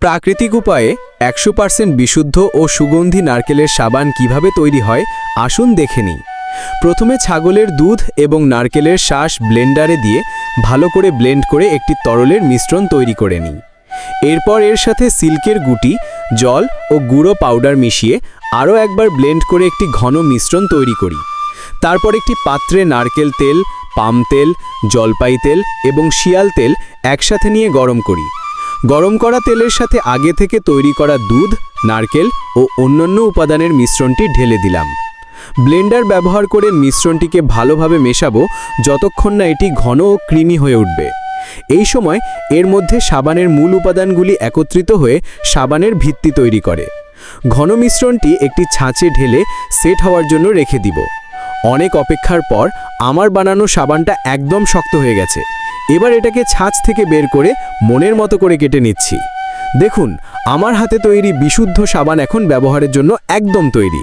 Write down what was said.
প্রাকৃতিক উপায়ে 100% বিশুদ্ধ ও সুগন্ধি নারকেলের সাবান কিভাবে তৈরি হয় আসুন দেখে নিই। প্রথমে ছাগলের দুধ এবং নারকেলের শাঁস ব্লেন্ডারে দিয়ে ভালো করে ব্লেন্ড করে একটি তরলের মিশ্রণ তৈরি করে নিই। এরপর এর সাথে সিল্কের গুটি, জল ও গুঁড়ো পাউডার মিশিয়ে আরও একবার ব্লেন্ড করে একটি ঘন মিশ্রণ তৈরি করি। তারপর একটি পাত্রে নারকেল তেল, পাম তেল, জলপাই তেল এবং শিয়াল তেল একসাথে নিয়ে গরম করি। গরম করা তেলের সাথে আগে থেকে তৈরি করা দুধ, নারকেল ও অন্যান্য উপাদানের মিশ্রণটি ঢেলে দিলাম। ব্লেন্ডার ব্যবহার করে মিশ্রণটিকে ভালোভাবে মেশাবো যতক্ষণ না এটি ঘন ও ক্রিমি হয়ে উঠবে। এই সময় এর মধ্যে সাবানের মূল উপাদানগুলি একত্রিত হয়ে সাবানের ভিত্তি তৈরি করে। ঘন মিশ্রণটি একটি ছাঁচে ঢেলে সেট হওয়ার জন্য রেখে দিব। অনেক অপেক্ষার পর আমার বানানো সাবানটা একদম শক্ত হয়ে গেছে। এবার এটাকে ছাঁচ থেকে বের করে মনের মতো করে কেটে নিচ্ছি। দেখুন, আমার হাতে তৈরি বিশুদ্ধ সাবান এখন ব্যবহারের জন্য একদম তৈরি।